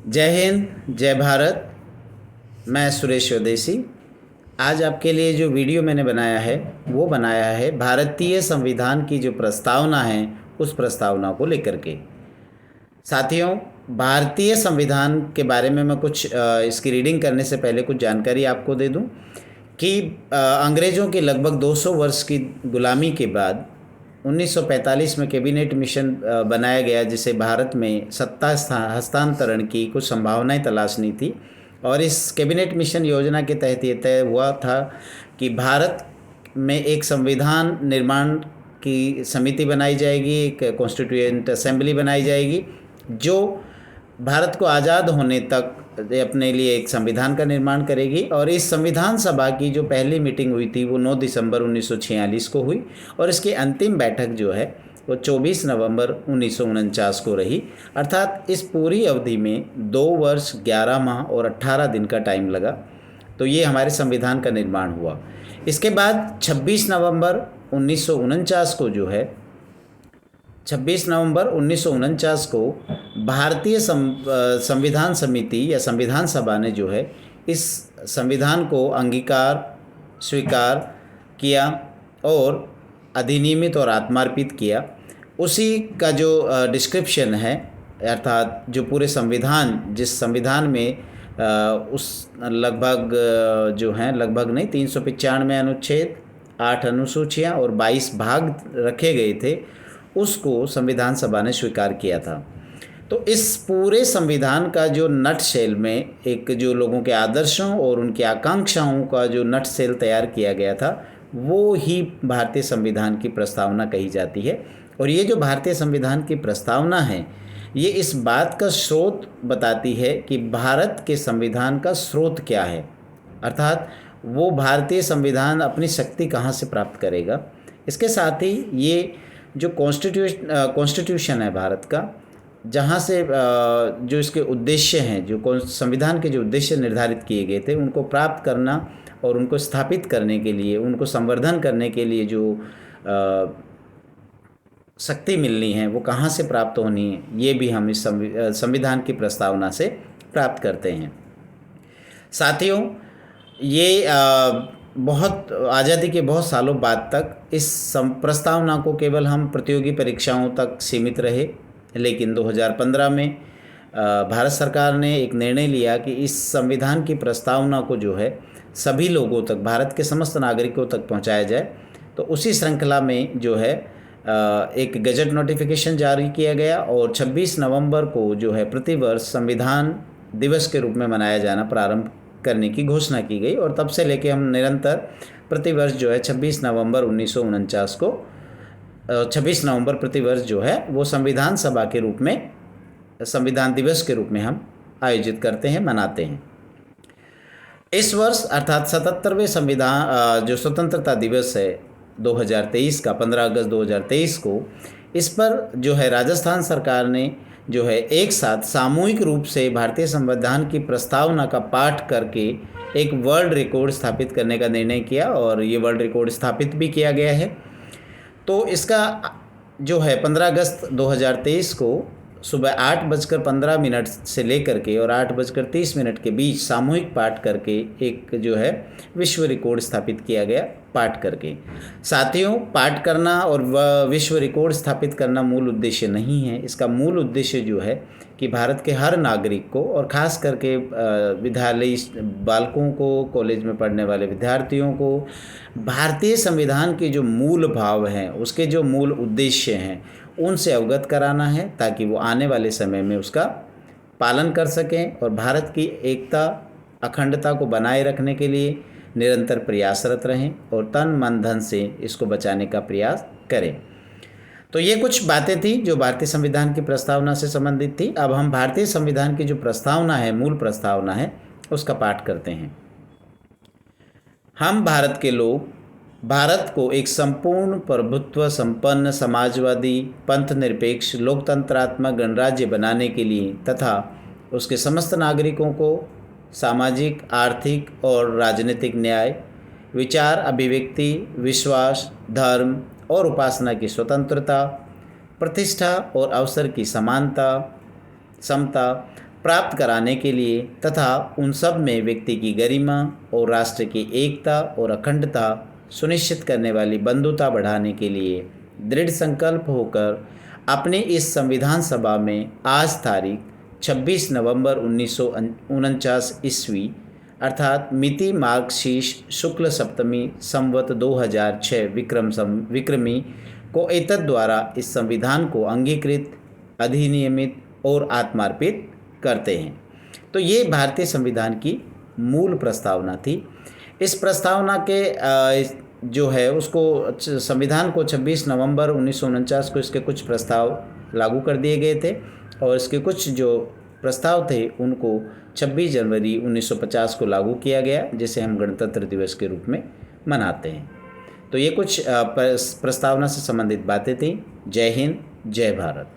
जय हिंद, जय भारत। मैं सुरेश स्वदेशी। आज आपके लिए जो वीडियो मैंने बनाया है वो बनाया है भारतीय संविधान की जो प्रस्तावना है उस प्रस्तावना को लेकर के। साथियों, भारतीय संविधान के बारे में मैं कुछ इसकी रीडिंग करने से पहले कुछ जानकारी आपको दे दूं कि अंग्रेज़ों की लगभग 200 वर्ष की गुलामी के बाद 1945 में कैबिनेट मिशन बनाया गया, जिसे भारत में सत्ता हस्तांतरण की कुछ संभावनाएं तलाशनी थी। और इस कैबिनेट मिशन योजना के तहत ये तय हुआ था कि भारत में एक संविधान निर्माण की समिति बनाई जाएगी, एक कॉन्स्टिट्यूएंट असेंबली बनाई जाएगी जो भारत को आज़ाद होने तक अपने लिए एक संविधान का निर्माण करेगी। और इस संविधान सभा की जो पहली मीटिंग हुई थी वो 9 दिसंबर 1946 को हुई और इसकी अंतिम बैठक जो है वो 24 नवंबर 1949 को रही। अर्थात इस पूरी अवधि में 2 वर्ष 11 माह और 18 दिन का टाइम लगा। तो ये हमारे संविधान का निर्माण हुआ। इसके बाद 26 नवंबर 1949 को जो है 26 नवंबर 1949 को भारतीय संविधान समिति या संविधान सभा ने जो है इस संविधान को अंगीकार स्वीकार किया और अधिनियमित और आत्मार्पित किया। उसी का जो डिस्क्रिप्शन है, अर्थात जो पूरे संविधान, जिस संविधान में उस लगभग जो हैं लगभग नहीं 395 अनुच्छेद, 8 अनुसूचियाँ और 22 भाग रखे गए थे, उसको संविधान सभा ने स्वीकार किया था। तो इस पूरे संविधान का जो नट शेल में एक जो लोगों के आदर्शों और उनकी आकांक्षाओं का जो नट शेल तैयार किया गया था वो ही भारतीय संविधान की प्रस्तावना कही जाती है। और ये जो भारतीय संविधान की प्रस्तावना है ये इस बात का स्रोत बताती है कि भारत के संविधान का स्रोत क्या है, अर्थात वो भारतीय संविधान अपनी शक्ति कहाँ से प्राप्त करेगा। इसके साथ ही ये जो कॉन्स्टिट्यूशन है भारत का, जहाँ से जो इसके उद्देश्य हैं, जो संविधान के जो उद्देश्य निर्धारित किए गए थे उनको प्राप्त करना और उनको स्थापित करने के लिए, उनको संवर्धन करने के लिए जो शक्ति मिलनी है वो कहाँ से प्राप्त होनी है, ये भी हम इस संविधान की प्रस्तावना से प्राप्त करते हैं। साथियों, ये बहुत आज़ादी के बहुत सालों बाद तक इस प्रस्तावना को केवल हम प्रतियोगी परीक्षाओं तक सीमित रहे, लेकिन 2015 में भारत सरकार ने एक निर्णय लिया कि इस संविधान की प्रस्तावना को जो है सभी लोगों तक, भारत के समस्त नागरिकों तक पहुंचाया जाए। तो उसी श्रृंखला में जो है एक गजट नोटिफिकेशन जारी किया गया और 26 नवंबर को जो है प्रतिवर्ष संविधान दिवस के रूप में मनाया जाना प्रारंभ करने की घोषणा की गई। और तब से लेके हम निरंतर प्रतिवर्ष जो है 26 नवंबर 1949 को 26 नवंबर प्रतिवर्ष जो है वो संविधान सभा के रूप में, संविधान दिवस के रूप में हम आयोजित करते हैं, मनाते हैं। इस वर्ष अर्थात 77वें संविधान जो स्वतंत्रता दिवस है 2023 का, 15 अगस्त 2023 को, इस पर जो है राजस्थान सरकार ने जो है एक साथ सामूहिक रूप से भारतीय संविधान की प्रस्तावना का पाठ करके एक वर्ल्ड रिकॉर्ड स्थापित करने का निर्णय किया और ये वर्ल्ड रिकॉर्ड स्थापित भी किया गया है। तो इसका जो है 15 अगस्त 2023 को सुबह 8:15 से लेकर के और 8:30 के बीच सामूहिक पाठ करके एक जो है विश्व रिकॉर्ड स्थापित किया गया पाठ करके। साथियों, पाठ करना और विश्व रिकॉर्ड स्थापित करना मूल उद्देश्य नहीं है। इसका मूल उद्देश्य जो है कि भारत के हर नागरिक को और ख़ास करके विद्यालयी बालकों को, कॉलेज में पढ़ने वाले विद्यार्थियों को भारतीय संविधान के जो मूल भाव हैं, उसके जो मूल उद्देश्य हैं, उनसे अवगत कराना है ताकि वो आने वाले समय में उसका पालन कर सकें और भारत की एकता, अखंडता को बनाए रखने के लिए निरंतर प्रयासरत रहें और तन मन धन से इसको बचाने का प्रयास करें। तो ये कुछ बातें थी जो भारतीय संविधान की प्रस्तावना से संबंधित थी। अब हम भारतीय संविधान की जो प्रस्तावना है, मूल प्रस्तावना है, उसका पाठ करते हैं। हम भारत के लोग भारत को एक संपूर्ण प्रभुत्व संपन्न समाजवादी पंथ निरपेक्ष लोकतंत्रात्मक गणराज्य बनाने के लिए तथा उसके समस्त नागरिकों को सामाजिक, आर्थिक और राजनीतिक न्याय, विचार अभिव्यक्ति, विश्वास, धर्म और उपासना की स्वतंत्रता, प्रतिष्ठा और अवसर की समानता, समता प्राप्त कराने के लिए तथा उन सब में व्यक्ति की गरिमा और राष्ट्र की एकता और अखंडता सुनिश्चित करने वाली बंधुता बढ़ाने के लिए दृढ़ संकल्प होकर अपने इस संविधान सभा में आज तारीख 26 नवंबर 1949 ईस्वी अर्थात मिति मार्गशीर्ष शुक्ल सप्तमी संवत 2006 विक्रमी को एतद द्वारा इस संविधान को अंगीकृत, अधिनियमित और आत्मार्पित करते हैं। तो ये भारतीय संविधान की मूल प्रस्तावना थी। इस प्रस्तावना के जो है उसको संविधान को 26 नवंबर 1949 को इसके कुछ प्रस्ताव लागू कर दिए गए थे और इसके कुछ जो प्रस्ताव थे उनको 26 जनवरी 1950 को लागू किया गया, जिसे हम गणतंत्र दिवस के रूप में मनाते हैं। तो ये कुछ प्रस्तावना से संबंधित बातें थी। जय हिंद, जय भारत।